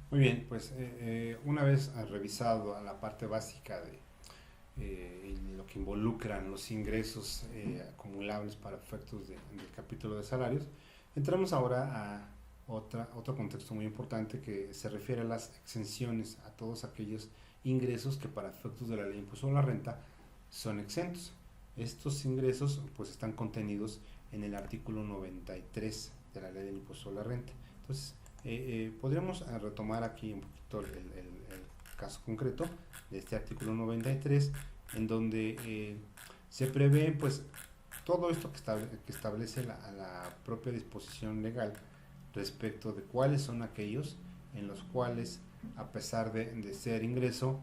Muy bien, pues una vez revisado a la parte básica de lo que involucran los ingresos acumulables para efectos del capítulo de salarios, entramos ahora a otro contexto muy importante que se refiere a las exenciones, a todos aquellos ingresos que para efectos de la ley de impuesto a la renta son exentos. Estos ingresos pues están contenidos en el artículo 93 de la ley del impuesto a la renta. Entonces, podríamos retomar aquí un poquito el caso concreto de este artículo 93, en donde se prevé pues todo esto que establece la propia disposición legal respecto de cuáles son aquellos en los cuales, a pesar de ser ingreso,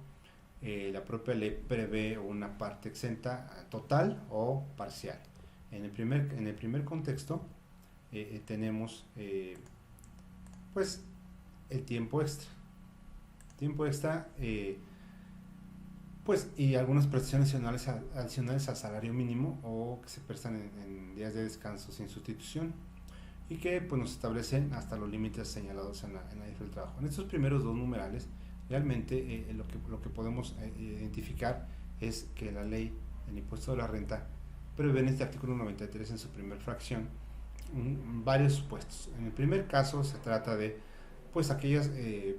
la propia ley prevé una parte exenta total o parcial. En el primer contexto tenemos pues el tiempo extra. Tiempo extra pues y algunas prestaciones adicionales al salario mínimo o que se prestan en días de descanso sin sustitución y que pues nos establecen hasta los límites señalados en la ley del trabajo. En estos primeros dos numerales realmente lo que podemos identificar es que la ley del impuesto de la renta prevé en este artículo 93 en su primer fracción varios supuestos. En el primer caso se trata de pues aquellas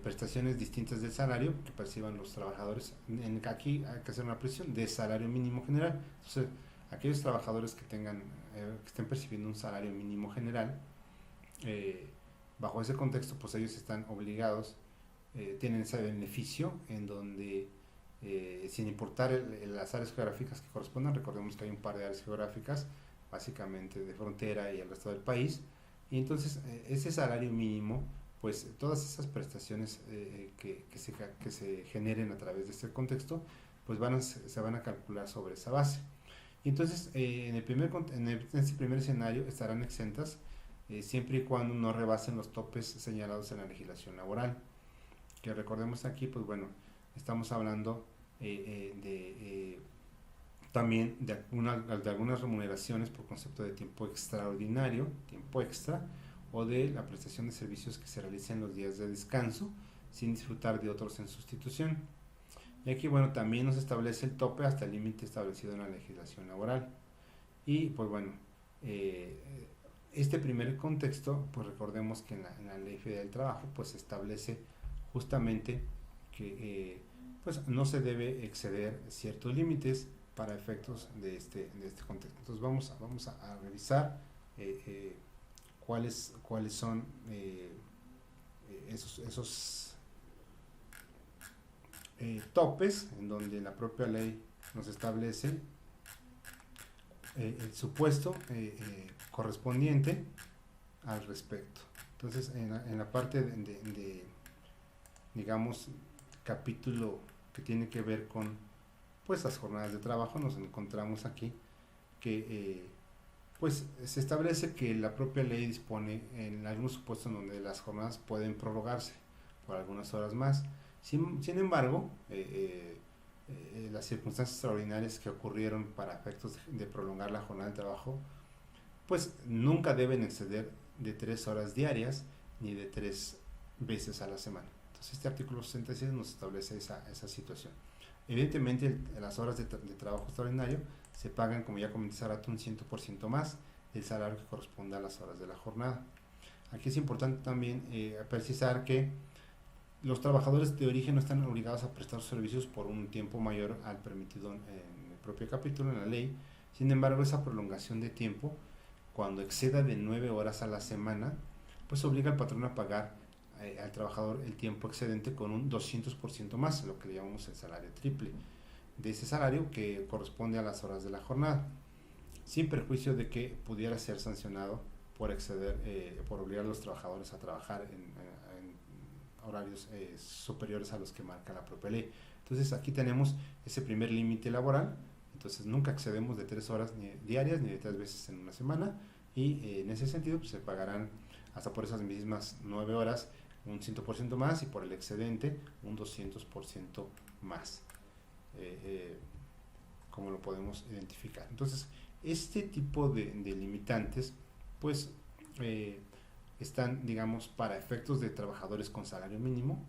prestaciones distintas del salario que perciban los trabajadores. Aquí hay que hacer una precisión de salario mínimo general. Entonces, aquellos trabajadores que estén percibiendo un salario mínimo general, eh, bajo ese contexto, pues ellos están obligados, tienen ese beneficio en donde, sin importar las áreas geográficas que correspondan, recordemos que hay un par de áreas geográficas, básicamente de frontera y el resto del país, y entonces ese salario mínimo pues todas esas prestaciones que se generen a través de este contexto, pues se van a calcular sobre esa base. Y entonces, en este primer escenario estarán exentas siempre y cuando no rebasen los topes señalados en la legislación laboral. Que recordemos aquí, pues bueno, estamos hablando también de algunas remuneraciones por concepto de tiempo extraordinario, tiempo extra, o de la prestación de servicios que se realicen los días de descanso sin disfrutar de otros en sustitución. Y aquí, bueno, también nos establece el tope hasta el límite establecido en la legislación laboral. Y pues bueno, eh, este primer contexto, pues recordemos que en la Ley Federal del Trabajo, pues se establece justamente que pues no se debe exceder ciertos límites para efectos de este contexto. Entonces vamos a revisar cuáles son esos topes en donde la propia ley nos establece el supuesto correspondiente al respecto. Entonces, en la parte digamos, capítulo que tiene que ver con pues las jornadas de trabajo, nos encontramos aquí que pues se establece que la propia ley dispone en algunos supuestos donde las jornadas pueden prorrogarse por algunas horas más. Sin embargo, las circunstancias extraordinarias que ocurrieron para efectos de prolongar la jornada de trabajo, pues nunca deben exceder de 3 horas diarias ni de 3 veces a la semana. Entonces este artículo 66 nos establece esa situación. Evidentemente las horas de trabajo extraordinario se pagan, como ya comenté hace rato, un 100% más del salario que corresponde a las horas de la jornada. Aquí es importante también precisar que los trabajadores de origen no están obligados a prestar servicios por un tiempo mayor al permitido en el propio capítulo, en la ley. Sin embargo, esa prolongación de tiempo, cuando exceda de 9 horas a la semana, pues obliga al patrón a pagar al trabajador el tiempo excedente con un 200% más, lo que le llamamos el salario triple de ese salario que corresponde a las horas de la jornada, sin perjuicio de que pudiera ser sancionado por exceder, por obligar a los trabajadores a trabajar en horarios superiores a los que marca la propia ley. Entonces aquí tenemos ese primer límite laboral, entonces nunca excedemos de 3 horas diarias ni de 3 veces en una semana, y en ese sentido pues, se pagarán hasta por esas mismas 9 horas un 100% más y por el excedente un 200% más. Como lo podemos identificar. Entonces, este tipo de limitantes, pues, están, digamos, para efectos de trabajadores con salario mínimo,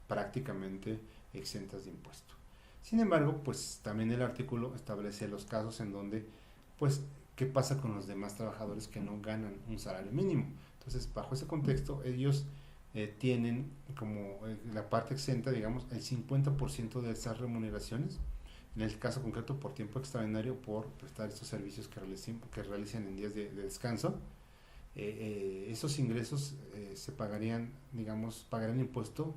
prácticamente exentas de impuesto. Sin embargo, pues también el artículo establece los casos en donde, pues, ¿qué pasa con los demás trabajadores que no ganan un salario mínimo? Entonces, bajo ese contexto, ellos tienen como la parte exenta, digamos, el 50% de esas remuneraciones, en el caso concreto por tiempo extraordinario, por prestar estos servicios que realicen en días de descanso. Esos ingresos se pagarían, digamos, pagarían impuesto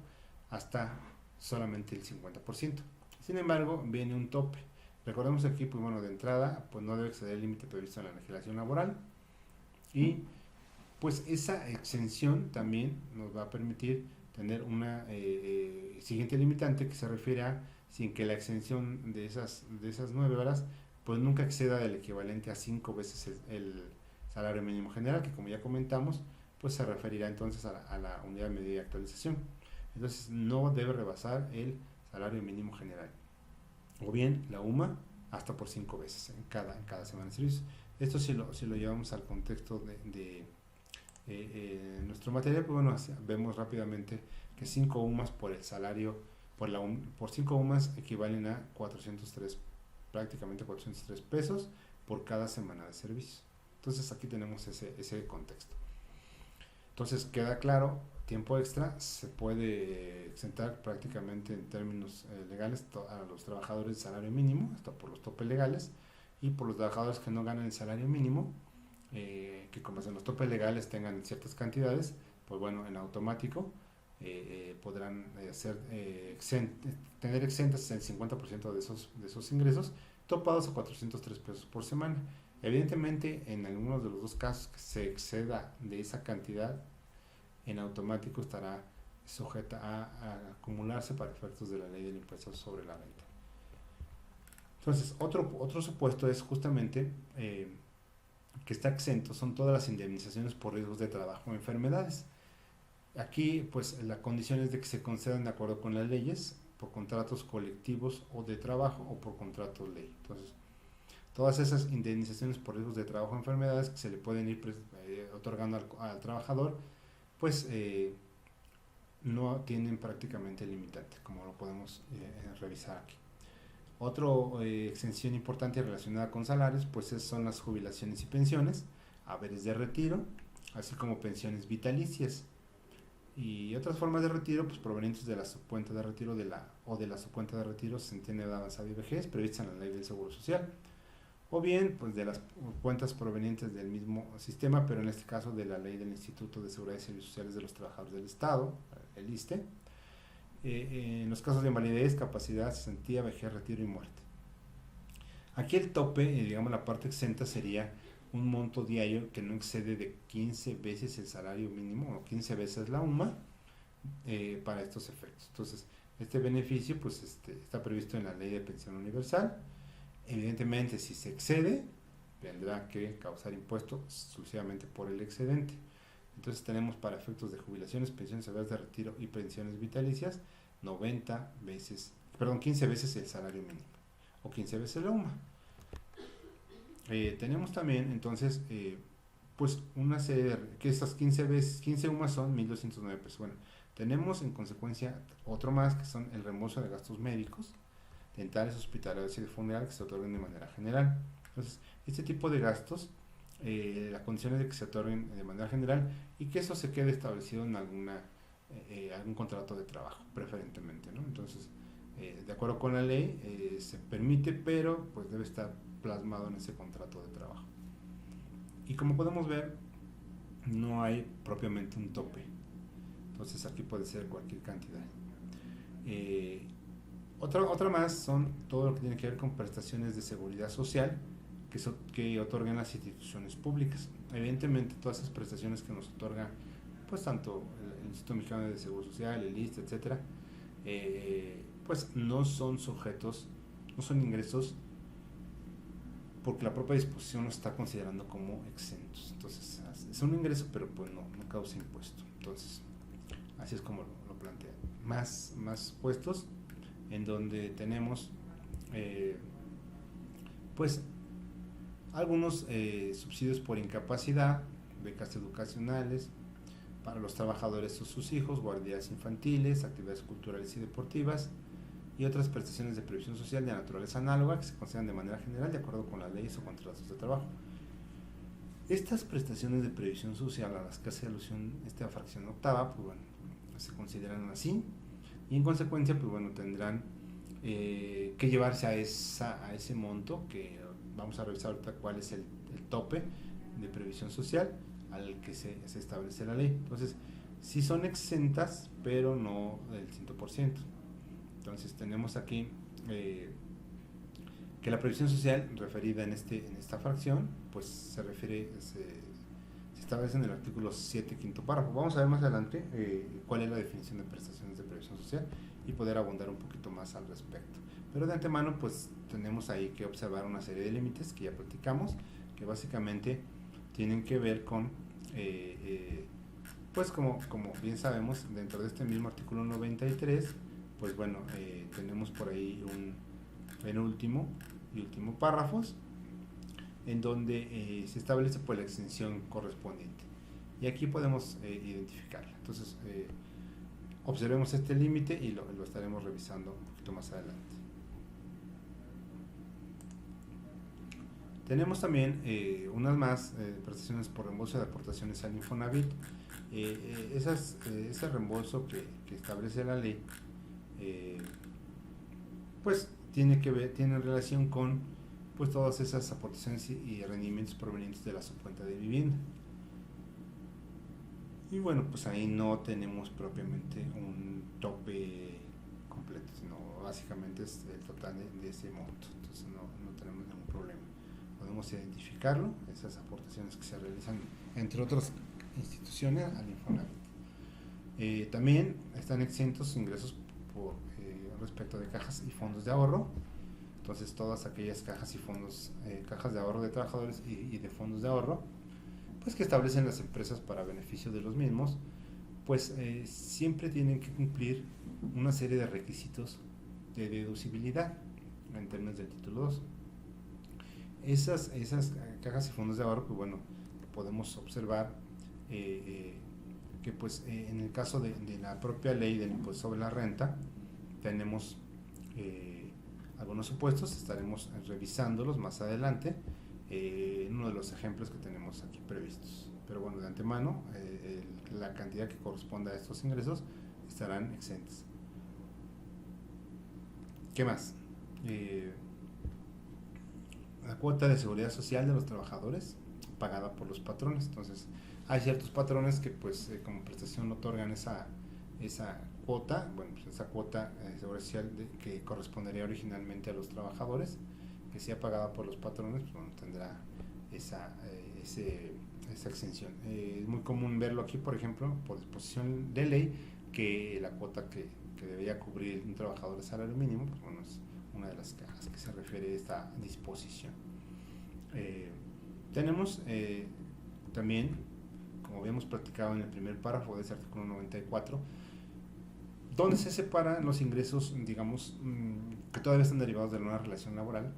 hasta solamente el 50%. Sin embargo, viene un tope. Recordemos aquí, pues bueno, de entrada, pues no debe exceder el límite previsto en la legislación laboral, y pues esa exención también nos va a permitir tener una siguiente limitante que se refiere a sin que la exención de esas 9 horas pues nunca exceda del equivalente a 5 veces el salario mínimo general, que como ya comentamos, pues se referirá entonces a la unidad de medida de actualización. Entonces no debe rebasar el salario mínimo general, o bien la UMA hasta por 5 veces en cada semana de servicio. Esto si lo llevamos al contexto de nuestro material, pues bueno, vemos rápidamente que 5 UMAS por el salario, por 5 UMAS equivalen a 403, prácticamente 403 pesos por cada semana de servicio. Entonces aquí tenemos ese contexto. Entonces queda claro, tiempo extra se puede exentar prácticamente en términos legales a los trabajadores de salario mínimo, hasta por los topes legales, y por los trabajadores que no ganan el salario mínimo, que como en los topes legales tengan ciertas cantidades, pues bueno, en automático podrán tener exentas el 50% de esos ingresos, topados a 403 pesos por semana. Evidentemente, en algunos de los dos casos que se exceda de esa cantidad, en automático estará sujeta a acumularse para efectos de la ley del impuesto sobre la renta. Entonces, otro supuesto es justamente que está exento, son todas las indemnizaciones por riesgos de trabajo o enfermedades. Aquí, pues, la condición es de que se concedan de acuerdo con las leyes, por contratos colectivos o de trabajo o por contratos ley. Entonces, todas esas indemnizaciones por riesgos de trabajo o enfermedades que se le pueden ir otorgando al trabajador, pues no tienen prácticamente limitante, como lo podemos revisar aquí. Otra exención importante relacionada con salarios, pues son las jubilaciones y pensiones, haberes de retiro, así como pensiones vitalicias y otras formas de retiro, pues provenientes de la subcuenta de retiro o de la subcuenta de retiro se entiende de avanzada y vejez prevista en la ley del Seguro Social, o bien pues de las cuentas provenientes del mismo sistema, pero en este caso de la ley del Instituto de Seguridad y Servicios Sociales de los Trabajadores del Estado, el ISSSTE, en los casos de invalidez, capacidad, cesantía, vejez, retiro y muerte. Aquí el tope, digamos la parte exenta, sería un monto diario que no excede de 15 veces el salario mínimo o 15 veces la UMA para estos efectos. Entonces, este beneficio pues está previsto en la ley de pensión universal. Evidentemente, si se excede, tendrá que causar impuesto exclusivamente por el excedente. Entonces tenemos para efectos de jubilaciones, pensiones, haberes de retiro y pensiones vitalicias 15 veces el salario mínimo o 15 veces la UMA. Tenemos también entonces pues una serie de que estas 15 UMA son 1.209 pesos. Bueno, tenemos en consecuencia otro más que son el reembolso de gastos médicos, dentales, hospitalarios y de funeral que se otorgan de manera general. Entonces, este tipo de gastos, la condición es de que se otorguen de manera general y que eso se quede establecido en algún contrato de trabajo, preferentemente, ¿no? Entonces, de acuerdo con la ley, se permite, pero pues debe estar plasmado en ese contrato de trabajo. Y como podemos ver, no hay propiamente un tope. Entonces, aquí puede ser cualquier cantidad. Otra más son todo lo que tiene que ver con prestaciones de seguridad social que otorgan las instituciones públicas. Evidentemente, todas esas prestaciones que nos otorga, pues tanto el Instituto Mexicano de Seguro Social, el ISSSTE, etcétera, pues no son ingresos porque la propia disposición los está considerando como exentos. Entonces, es un ingreso, pero pues no causa impuesto. Entonces, así es como lo plantea. Más puestos en donde tenemos pues algunos subsidios por incapacidad, becas educacionales, para los trabajadores o sus hijos, guardias infantiles, actividades culturales y deportivas y otras prestaciones de previsión social de naturaleza análoga que se consideran de manera general de acuerdo con las leyes o contratos de trabajo. Estas prestaciones de previsión social a las que hace alusión esta fracción octava, pues bueno, se consideran así y en consecuencia, pues bueno, tendrán que llevarse a ese monto que vamos a revisar ahorita cuál es el tope de previsión social al que se establece la ley. Entonces, sí son exentas, pero no del 100%. Entonces, tenemos aquí que la previsión social referida en esta fracción, pues se establece en el artículo 7, quinto párrafo. Vamos a ver más adelante cuál es la definición de prestaciones de previsión social y poder abundar un poquito más al respecto. Pero de antemano, pues tenemos ahí que observar una serie de límites que ya platicamos, que básicamente tienen que ver con, pues como bien sabemos, dentro de este mismo artículo 93, pues bueno, tenemos por ahí un penúltimo y último párrafos, en donde se establece pues la exención correspondiente. Y aquí podemos identificarla. Entonces, observemos este límite y lo estaremos revisando un poquito más adelante. Tenemos también unas más prestaciones por reembolso de aportaciones al Infonavit. Ese reembolso que establece la ley, pues tiene relación con pues todas esas aportaciones y rendimientos provenientes de la subcuenta de vivienda. Y bueno, pues ahí no tenemos propiamente un tope completo, sino básicamente es el total de ese monto. Entonces no tenemos ningún problema. Podemos identificarlo, esas aportaciones que se realizan entre otras instituciones al Infonavit. También están exentos ingresos por respecto de cajas y fondos de ahorro. Entonces todas aquellas cajas y fondos, cajas de ahorro de trabajadores y de fondos de ahorro, pues que establecen las empresas para beneficio de los mismos, pues siempre tienen que cumplir una serie de requisitos de deducibilidad en términos del título 2. Esas cajas y fondos de ahorro, pues bueno, podemos observar que pues en el caso de la propia ley del impuesto sobre la renta, tenemos algunos supuestos, estaremos revisándolos más adelante en uno de los ejemplos que tenemos aquí previstos. Pero bueno, de antemano, la cantidad que corresponda a estos ingresos estarán exentos. ¿Qué más? La cuota de seguridad social de los trabajadores pagada por los patrones. Entonces, hay ciertos patrones que pues como prestación otorgan esa cuota, bueno, pues esa cuota de seguridad social que correspondería originalmente a los trabajadores, que sea pagada por los patrones, pues bueno, tendrá esa exención. Es muy común verlo aquí, por ejemplo, por disposición de ley, que la cuota que debería cubrir un trabajador de salario mínimo, pues bueno, es una de las cajas que se refiere a esta disposición. Tenemos también, como habíamos platicado en el primer párrafo de ese artículo 94, donde se separan los ingresos, digamos, que todavía están derivados de una relación laboral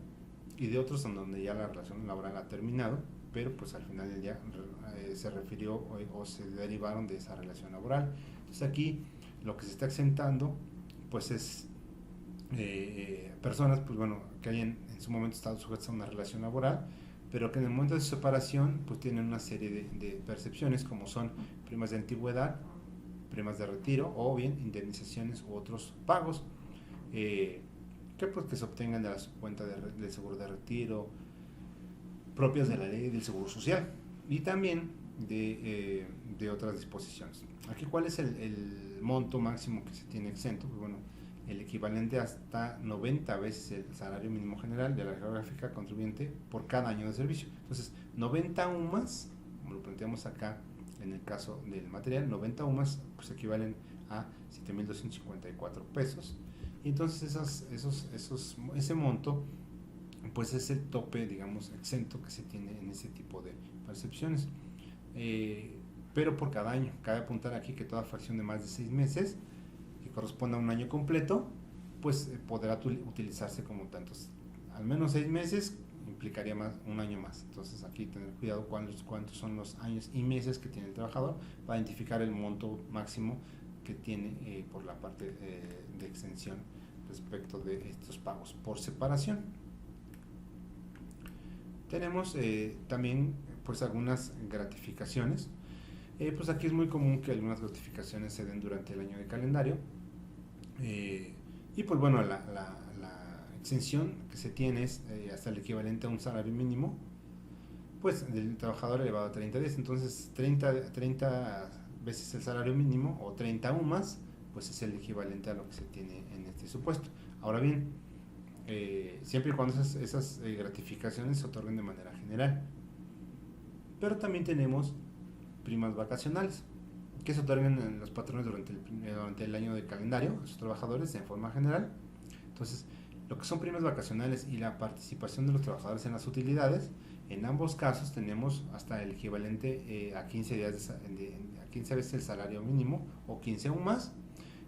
y de otros en donde ya la relación laboral ha terminado, pero pues al final del día se refirió o se derivaron de esa relación laboral. Entonces aquí lo que se está exentando pues es personas pues bueno que hayan en su momento estado sujetas a una relación laboral, pero que en el momento de su separación pues tienen una serie de percepciones, como son primas de antigüedad, primas de retiro o bien indemnizaciones u otros pagos que se obtengan de la cuenta del seguro de retiro propias de la ley del seguro social y también de otras disposiciones. Aquí, ¿cuál es el monto máximo que se tiene exento? Pues bueno, el equivalente hasta 90 veces el salario mínimo general de la geográfica contribuyente por cada año de servicio. Entonces, 90 UMAS, como lo planteamos acá en el caso del material, 90 UMAS pues equivalen a 7,254 pesos. Y entonces ese monto pues es el tope, digamos, exento que se tiene en ese tipo de percepciones. Pero por cada año. Cabe apuntar aquí que toda fracción de más de 6 meses que corresponda a un año completo, pues podrá utilizarse como tantos. Al menos 6 meses implicaría más un año más. Entonces aquí tener cuidado cuántos son los años y meses que tiene el trabajador para identificar el monto máximo que tiene por la parte de extensión respecto de estos pagos por separación. Tenemos también pues algunas gratificaciones. Pues aquí es muy común que algunas gratificaciones se den durante el año de calendario. Y pues bueno, la exención que se tiene es hasta el equivalente a un salario mínimo, pues del trabajador elevado a 30 días. Entonces 30 veces el salario mínimo o 30 UMAS, pues es el equivalente a lo que se tiene en este supuesto. Ahora bien, siempre y cuando esas gratificaciones se otorguen de manera general. Pero también tenemos primas vacacionales que se otorgan en los patrones durante el año de calendario a sus trabajadores en forma general. Entonces, lo que son primas vacacionales y la participación de los trabajadores en las utilidades, en ambos casos tenemos hasta el equivalente a 15 días a 15 veces el salario mínimo o 15 UMAS.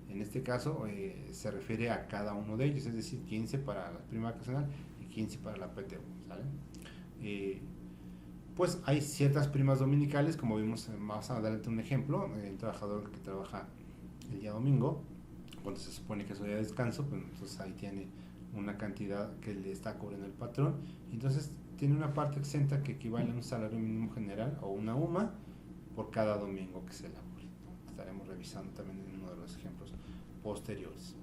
En este caso se refiere a cada uno de ellos, es decir, 15 para la prima vacacional y 15 para la PTU, ¿sale? Pues hay ciertas primas dominicales, como vimos más adelante un ejemplo, el trabajador que trabaja el día domingo, cuando se supone que es su día de descanso, pues entonces ahí tiene una cantidad que le está cubriendo el patrón, entonces tiene una parte exenta que equivale a un salario mínimo general o una UMA por cada domingo que se elabore. Estaremos revisando también en uno de los ejemplos posteriores.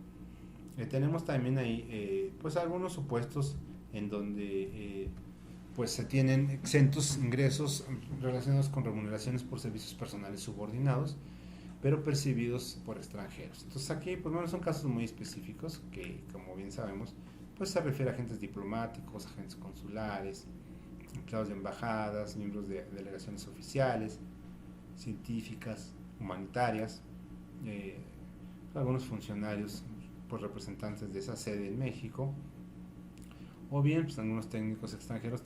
Tenemos también ahí pues algunos supuestos en donde pues se tienen exentos ingresos relacionados con remuneraciones por servicios personales subordinados, pero percibidos por extranjeros. Entonces aquí, pues bueno, son casos muy específicos que, como bien sabemos, pues se refiere a agentes diplomáticos, agentes consulares, empleados de embajadas, miembros de delegaciones oficiales, científicas, humanitarias, algunos funcionarios, pues representantes de esa sede en México, o bien pues algunos técnicos extranjeros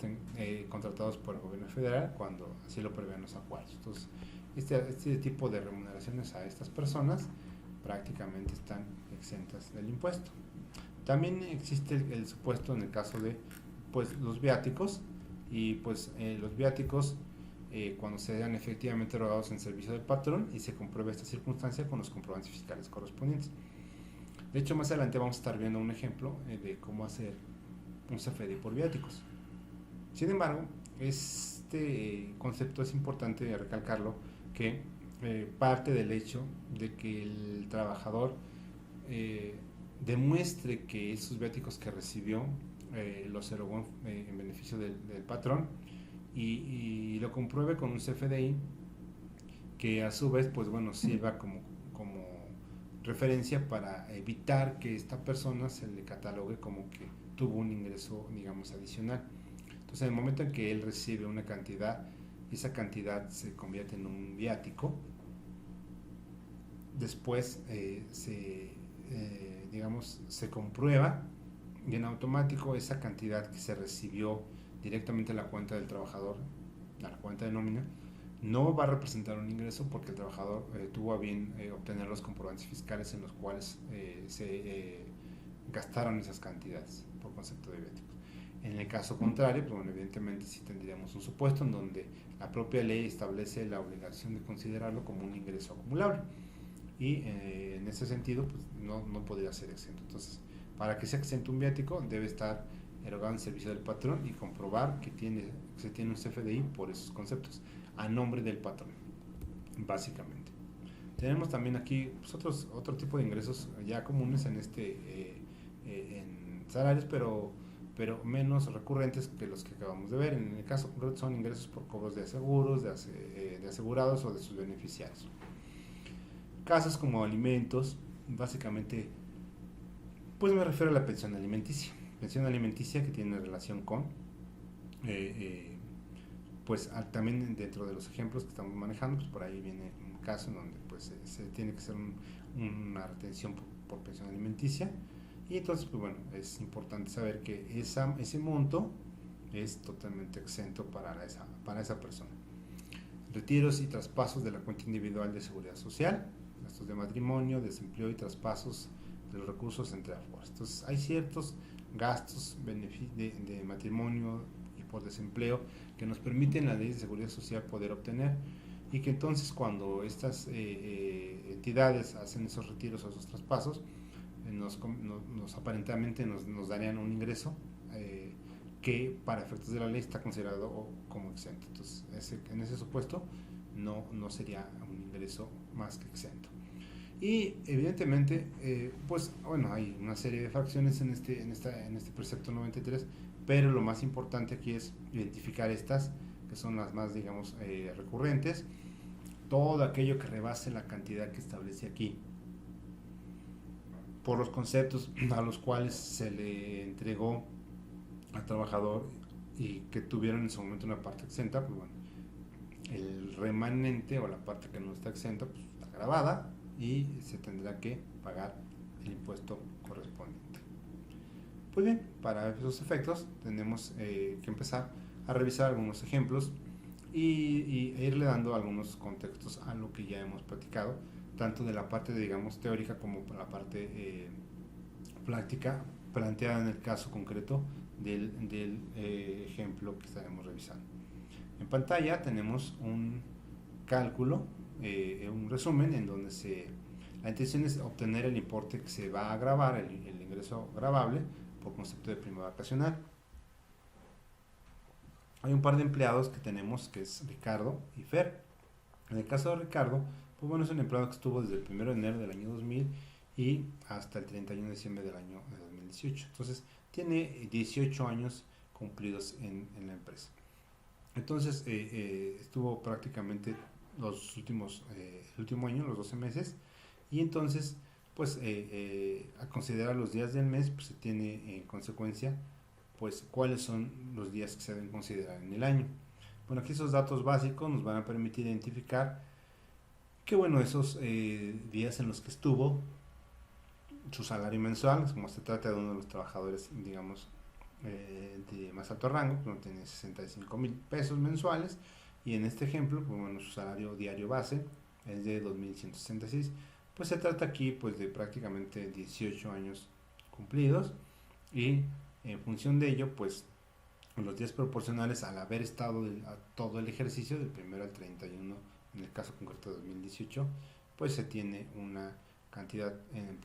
contratados por el gobierno federal cuando así lo prevén los acuerdos. Entonces, este tipo de remuneraciones a estas personas prácticamente están exentas del impuesto. También existe el supuesto en el caso de pues los viáticos, y pues los viáticos cuando se dan efectivamente erogados en servicio del patrón y se comprueba esta circunstancia con los comprobantes fiscales correspondientes. De hecho, más adelante vamos a estar viendo un ejemplo de cómo hacer un CFDI por viáticos. Sin embargo, este concepto es importante recalcarlo, que parte del hecho de que el trabajador demuestre que esos viáticos que recibió los erogó en beneficio del patrón y lo compruebe con un CFDI que a su vez pues bueno sirva como referencia para evitar que esta persona se le catalogue como que tuvo un ingreso, digamos, adicional. Entonces, en el momento en que él recibe una cantidad, esa cantidad se convierte en un viático, después se comprueba y en automático esa cantidad que se recibió directamente a la cuenta del trabajador, a la cuenta de nómina, no va a representar un ingreso porque el trabajador tuvo a bien obtener los comprobantes fiscales en los cuales se gastaron esas cantidades por concepto de viáticos. En el caso contrario, pues bueno, evidentemente sí tendríamos un supuesto en donde la propia ley establece la obligación de considerarlo como un ingreso acumulable y en ese sentido pues no podría ser exento. Entonces, para que sea exento un viático debe estar erogado en servicio del patrón y comprobar que se tiene un CFDI por esos conceptos a nombre del patrón, básicamente. Tenemos también aquí pues, otro tipo de ingresos ya comunes en en salarios, pero menos recurrentes que los que acabamos de ver. En el caso concreto son ingresos por cobros de seguros, de asegurados o de sus beneficiarios. Casos como alimentos, básicamente, pues me refiero a la pensión alimenticia. Pensión alimenticia que tiene relación con pues también dentro de los ejemplos que estamos manejando, pues por ahí viene un caso en donde pues se tiene que hacer una retención por pensión alimenticia, y entonces pues bueno, es importante saber que ese monto es totalmente exento para esa persona. Retiros y traspasos de la cuenta individual de seguridad social, gastos de matrimonio, desempleo y traspasos de los recursos entre afores. Entonces hay ciertos gastos de matrimonio por desempleo que nos permiten las leyes de seguridad social poder obtener, y que entonces cuando estas entidades hacen esos retiros o esos traspasos, aparentemente nos darían un ingreso que para efectos de la ley está considerado como exento. Entonces, en ese supuesto no sería un ingreso más que exento. Y evidentemente, pues bueno, hay una serie de fracciones en este precepto 93, pero lo más importante aquí es identificar estas, que son las más, digamos, recurrentes. Todo aquello que rebase la cantidad que establece aquí, por los conceptos a los cuales se le entregó al trabajador y que tuvieron en su momento una parte exenta, pues bueno, el remanente o la parte que no está exenta, pues está grabada y se tendrá que pagar el impuesto correspondiente. Pues bien, para esos efectos tenemos que empezar a revisar algunos ejemplos y irle dando algunos contextos a lo que ya hemos platicado, tanto de la parte, digamos, teórica como la parte práctica planteada en el caso concreto del ejemplo que estaremos revisando. En pantalla tenemos un cálculo, un resumen en donde la intención es obtener el importe que se va a grabar, el ingreso gravable por concepto de prima vacacional. Hay un par de empleados que tenemos, que es Ricardo y Fer. En el caso de Ricardo, pues bueno, es un empleado que estuvo desde el 1 de enero del año 2000 y hasta el 31 de diciembre del año 2018. Entonces, tiene 18 años cumplidos en la empresa. Entonces, estuvo prácticamente el último año, los 12 meses, y entonces, pues, a considerar los días del mes, pues se tiene en consecuencia, pues, cuáles son los días que se deben considerar en el año. Bueno, aquí esos datos básicos nos van a permitir identificar que, bueno, esos días en los que estuvo, su salario mensual, como se trata de uno de los trabajadores, digamos, de más alto rango, pues no tiene 65,000 pesos mensuales, y en este ejemplo, pues bueno, su salario diario base es de 2,166. Pues se trata aquí, pues, de prácticamente 18 años cumplidos, y en función de ello, pues los días proporcionales, al haber estado a todo el ejercicio del 1 al 31, en el caso concreto de 2018, pues se tiene una cantidad en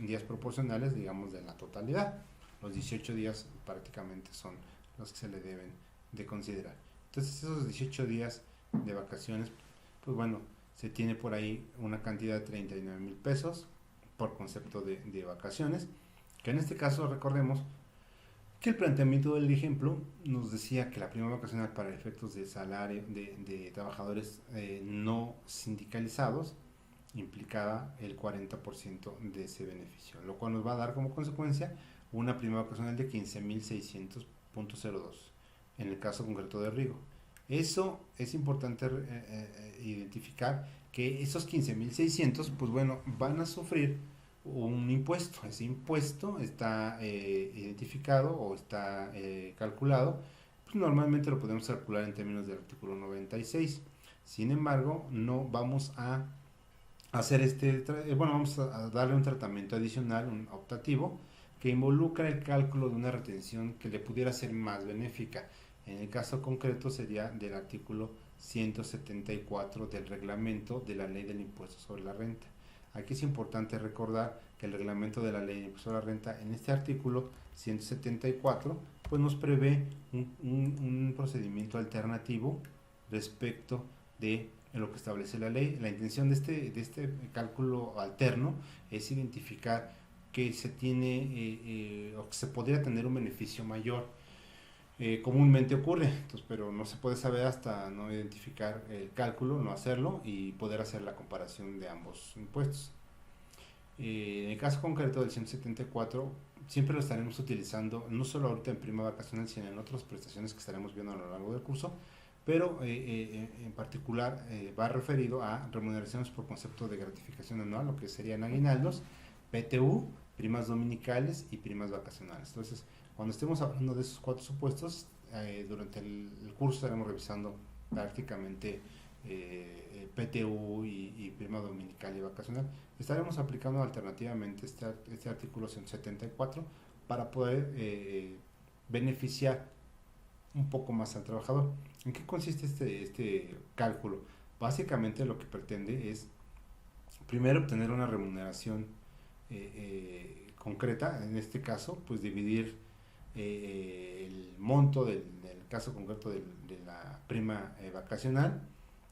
días proporcionales, digamos, de la totalidad. Los 18 días prácticamente son los que se le deben de considerar. Entonces, esos 18 días de vacaciones, pues bueno, se tiene por ahí una cantidad de 39,000 pesos por concepto de vacaciones, que en este caso recordemos que el planteamiento del ejemplo nos decía que la prima vacacional para efectos de salario de trabajadores no sindicalizados implicaba el 40% de ese beneficio, lo cual nos va a dar como consecuencia una prima vacacional de 15,600.02 en el caso concreto de Rigo. Eso es importante identificar, que esos 15,600, pues bueno, van a sufrir un impuesto. Ese impuesto está identificado o está calculado, pues normalmente lo podemos calcular en términos del artículo 96. Sin embargo, no vamos a hacer vamos a darle un tratamiento adicional, un optativo, que involucra el cálculo de una retención que le pudiera ser más benéfica. En el caso concreto sería del artículo 174 del reglamento de la ley del impuesto sobre la renta. Aquí es importante recordar que el reglamento de la ley del impuesto sobre la renta, en este artículo 174, pues nos prevé un procedimiento alternativo respecto de lo que establece la ley. La intención de este cálculo alterno es identificar que se tiene o que se podría tener un beneficio mayor. Comúnmente ocurre, entonces, pero no se puede saber hasta no identificar el cálculo, no hacerlo y poder hacer la comparación de ambos impuestos. En el caso concreto del 174, siempre lo estaremos utilizando, no solo ahorita en prima vacacional, sino en otras prestaciones que estaremos viendo a lo largo del curso, pero en particular va referido a remuneraciones por concepto de gratificación anual, lo que serían aguinaldos, PTU, primas dominicales y primas vacacionales. Entonces, cuando estemos hablando de esos cuatro supuestos, durante el curso estaremos revisando prácticamente PTU y prima dominical y vacacional. Estaremos aplicando alternativamente este artículo 174 para poder beneficiar un poco más al trabajador. ¿En qué consiste este cálculo? Básicamente lo que pretende es primero obtener una remuneración concreta, en este caso, pues dividir el monto del caso concreto de la prima vacacional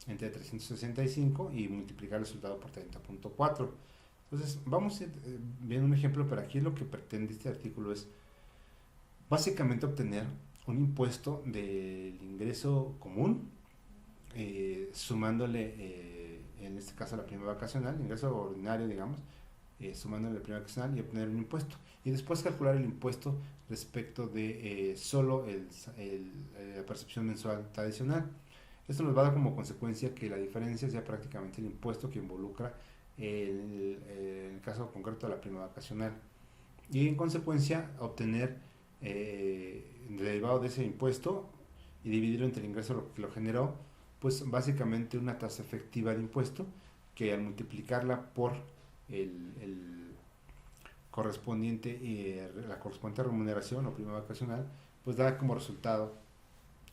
entre 365 y multiplicar el resultado por 30.4. Entonces, vamos a ir viendo un ejemplo, pero aquí lo que pretende este artículo es básicamente obtener un impuesto del ingreso común, sumándole, en este caso, la prima vacacional, ingreso ordinario, digamos, sumándole la prima vacacional y obtener un impuesto. Y después calcular el impuesto respecto de solo la percepción mensual tradicional. Esto nos va a dar como consecuencia que la diferencia sea prácticamente el impuesto que involucra el caso concreto de la prima vacacional. Y en consecuencia obtener derivado de ese impuesto y dividirlo entre el ingreso que lo generó, pues básicamente una tasa efectiva de impuesto que al multiplicarla por el correspondiente la correspondiente remuneración o prima vacacional, pues da como resultado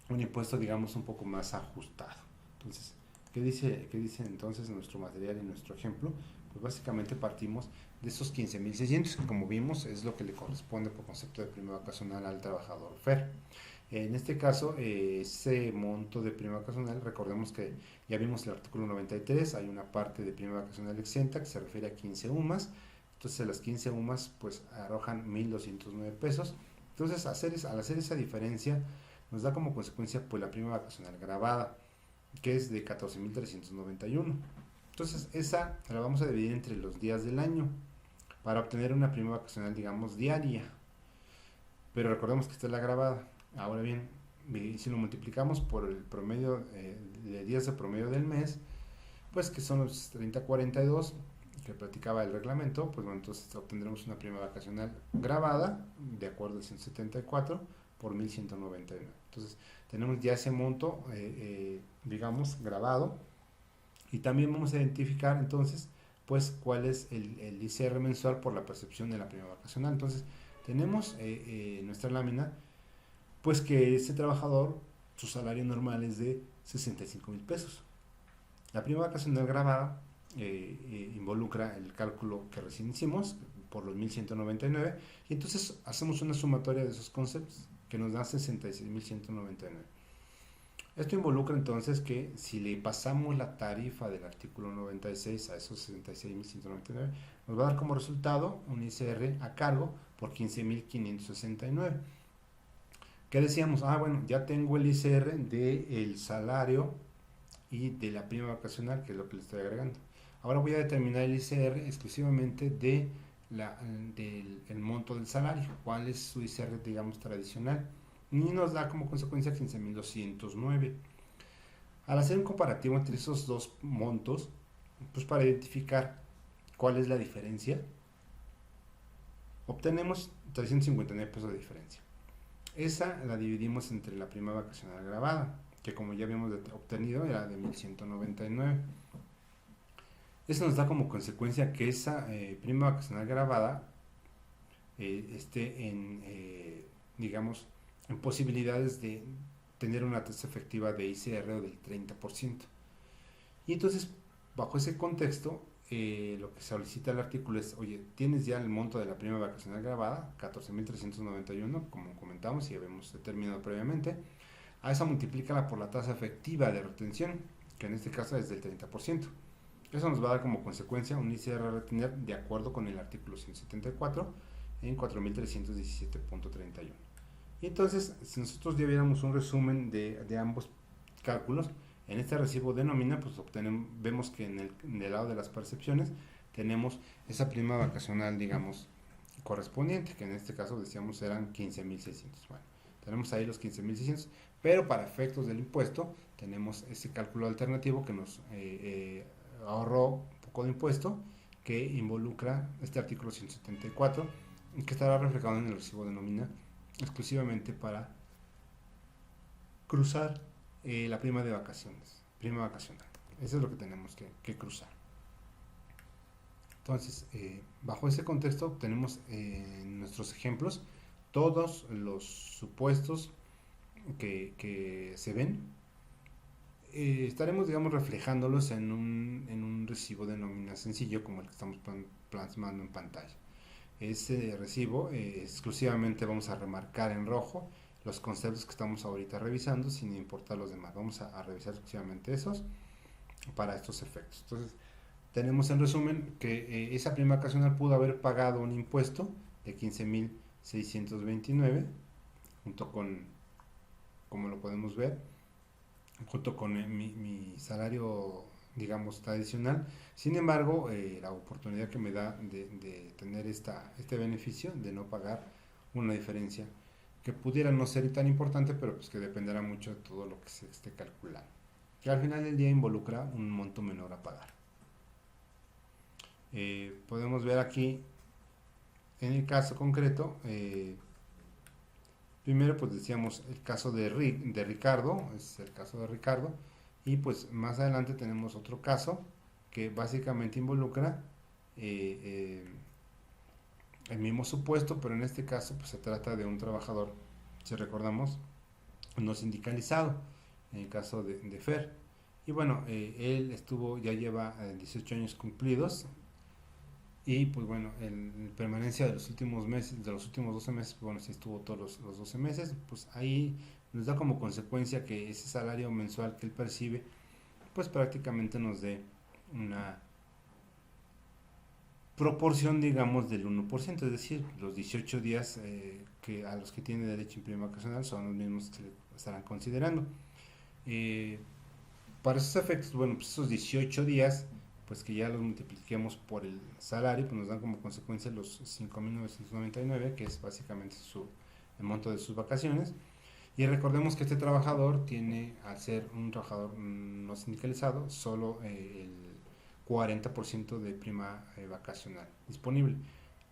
un impuesto, digamos, un poco más ajustado. Entonces, ¿qué dice entonces nuestro material y nuestro ejemplo? Pues básicamente partimos de esos 15.600, que como vimos es lo que le corresponde por concepto de prima vacacional al trabajador FER. En este caso, ese monto de prima vacacional, recordemos que ya vimos el artículo 93, hay una parte de prima vacacional exenta que se refiere a 15 UMAS, entonces las 15 UMAS pues arrojan 1.209 pesos, entonces al hacer esa diferencia nos da como consecuencia pues la prima vacacional gravada, que es de 14.391. Entonces esa la vamos a dividir entre los días del año para obtener una prima vacacional, digamos, diaria. Pero recordemos que esta es la gravada. Ahora bien, si lo multiplicamos por el promedio de días de promedio del mes, pues que son los 3042 que platicaba el reglamento, pues bueno, entonces obtendremos una prima vacacional gravada de acuerdo al 174 por 1.199. Entonces tenemos ya ese monto, digamos, grabado, y también vamos a identificar entonces pues cuál es el ICR mensual por la percepción de la prima vacacional. Entonces tenemos nuestra lámina pues que este trabajador, su salario normal es de 65,000 pesos. La prima vacacional grabada involucra el cálculo que recién hicimos por los 1.199 y entonces hacemos una sumatoria de esos conceptos que nos da 66.199. Esto involucra entonces que si le pasamos la tarifa del artículo 96 a esos 66.199, nos va a dar como resultado un ICR a cargo por 15.569. ¿Qué decíamos? Bueno, ya tengo el ICR del salario y de la prima vacacional, que es lo que le estoy agregando. Ahora voy a determinar el ICR exclusivamente del monto del salario, cuál es su ICR, digamos, tradicional. Y nos da como consecuencia 15.209. Al hacer un comparativo entre esos dos montos, pues para identificar cuál es la diferencia, obtenemos 359 pesos de diferencia. Esa la dividimos entre la prima vacacional grabada, que como ya habíamos obtenido era de 1.199. Eso nos da como consecuencia que esa prima vacacional grabada esté en, digamos, en posibilidades de tener una tasa efectiva de ICR del 30%. Y entonces, bajo ese contexto, lo que solicita el artículo es, oye, tienes ya el monto de la prima vacacional grabada, 14.391, como comentamos y habíamos determinado previamente. A esa multiplícala por la tasa efectiva de retención, que en este caso es del 30%. Eso nos va a dar como consecuencia un ICR a retener de acuerdo con el artículo 174 en 4.317.31. Y entonces, si nosotros ya viéramos un resumen de ambos cálculos, en este recibo de nómina, pues vemos que en el lado de las percepciones tenemos esa prima vacacional, digamos, correspondiente, que en este caso decíamos eran 15.600. Bueno, tenemos ahí los 15.600, pero para efectos del impuesto tenemos ese cálculo alternativo que nos ahorró un poco de impuesto, que involucra este artículo 174 y que estará reflejado en el recibo de nómina exclusivamente para cruzar la prima de vacaciones, prima vacacional. Eso es lo que tenemos que cruzar. Entonces, bajo ese contexto tenemos en nuestros ejemplos todos los supuestos que se ven, estaremos, digamos, reflejándolos en un recibo de nómina sencillo como el que estamos plasmando en pantalla. Ese recibo exclusivamente vamos a remarcar en rojo los conceptos que estamos ahorita revisando sin importar los demás. Vamos a revisar exclusivamente esos para estos efectos. Entonces, tenemos en resumen que esa prima vacacional pudo haber pagado un impuesto de 15,629 junto con, como lo podemos ver, junto con mi salario, digamos, tradicional. Sin embargo, la oportunidad que me da de tener este beneficio, de no pagar una diferencia que pudiera no ser tan importante, pero pues que dependerá mucho de todo lo que se esté calculando, que al final del día involucra un monto menor a pagar. Podemos ver aquí, en el caso concreto, primero pues decíamos el caso de Ricardo, es el caso de Ricardo, y pues más adelante tenemos otro caso que básicamente involucra el mismo supuesto, pero en este caso pues se trata de un trabajador, si recordamos, no sindicalizado, en el caso de Fer. Y bueno, él ya lleva 18 años cumplidos, y pues bueno, en permanencia de los últimos meses, de los últimos 12 meses, bueno, si estuvo todos los 12 meses, pues ahí nos da como consecuencia que ese salario mensual que él percibe, pues prácticamente nos dé una proporción, digamos, del 1%, es decir, los 18 días a los que tiene derecho en prima vacacional son los mismos que se le estarán considerando. Eh, para esos efectos, bueno, pues esos 18 días, pues que ya los multipliquemos por el salario, pues nos dan como consecuencia los 5,999, que es básicamente el monto de sus vacaciones. Y recordemos que este trabajador tiene, al ser un trabajador no sindicalizado, solo el 40% de prima vacacional disponible.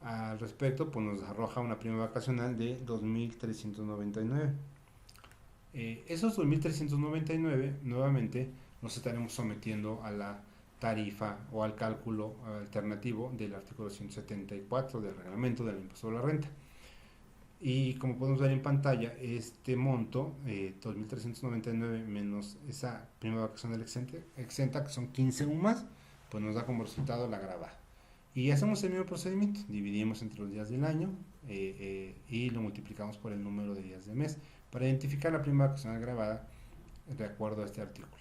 Al respecto, pues nos arroja una prima vacacional de 2,399. Esos 2,399 nuevamente nos estaremos sometiendo a la tarifa o al cálculo alternativo del artículo 174 del reglamento del impuesto a la renta. Y como podemos ver en pantalla, este monto, 2,399 menos esa prima vacacional exenta, que son 15 UMAS, pues nos da como resultado la gravada. Y hacemos el mismo procedimiento, dividimos entre los días del año y lo multiplicamos por el número de días del mes para identificar la prima vacacional gravada de acuerdo a este artículo.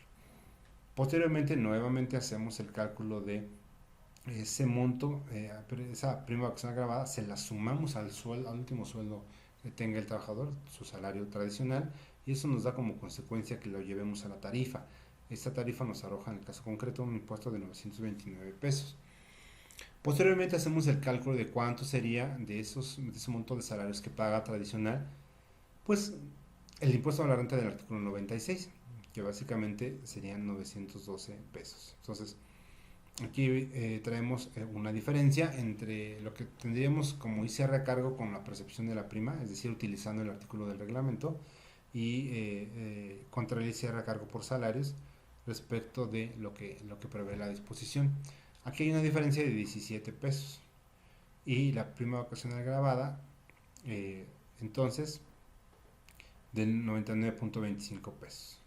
Posteriormente, nuevamente hacemos el cálculo de ese monto, esa prima vacacional gravada, se la sumamos al último sueldo que tenga el trabajador, su salario tradicional, y eso nos da como consecuencia que lo llevemos a la tarifa. Esta tarifa nos arroja, en el caso concreto, un impuesto de 929 pesos. Posteriormente hacemos el cálculo de cuánto sería de ese monto de salarios que paga tradicional, pues el impuesto a la renta del artículo 96, que básicamente serían 912 pesos. Entonces, aquí traemos una diferencia entre lo que tendríamos como ICR a cargo con la percepción de la prima, es decir, utilizando el artículo del reglamento, y contra el ICR a cargo por salarios respecto de lo que prevé la disposición. Aquí hay una diferencia de 17 pesos. Y la prima vacacional grabada, entonces, de 99,25 pesos.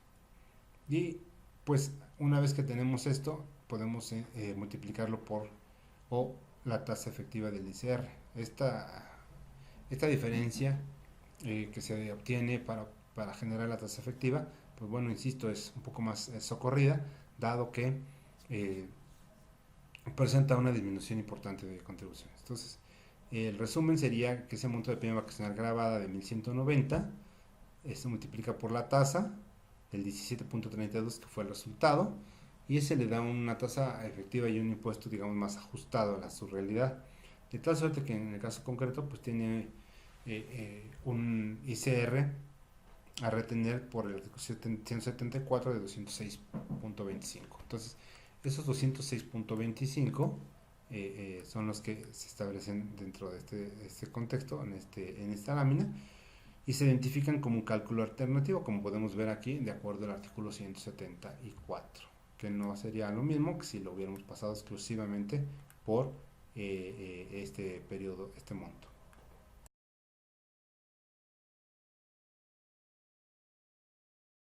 Y pues una vez que tenemos esto, podemos multiplicarlo por o la tasa efectiva del ICR. Esta diferencia que se obtiene para generar la tasa efectiva, pues bueno, insisto, es un poco más socorrida, dado que presenta una disminución importante de contribuciones. Entonces, el resumen sería que ese monto de prima vacacional grabada de 1,190 se multiplica por la tasa del 17,32 que fue el resultado, y ese le da una tasa efectiva y un impuesto, digamos, más ajustado a su realidad, de tal suerte que en el caso concreto pues tiene un ICR a retener por el artículo 174 de 206,25. Entonces, esos 206,25 son los que se establecen dentro de este contexto, en esta lámina, y se identifican como un cálculo alternativo, como podemos ver aquí, de acuerdo al artículo 174, que no sería lo mismo que si lo hubiéramos pasado exclusivamente por este periodo, este monto.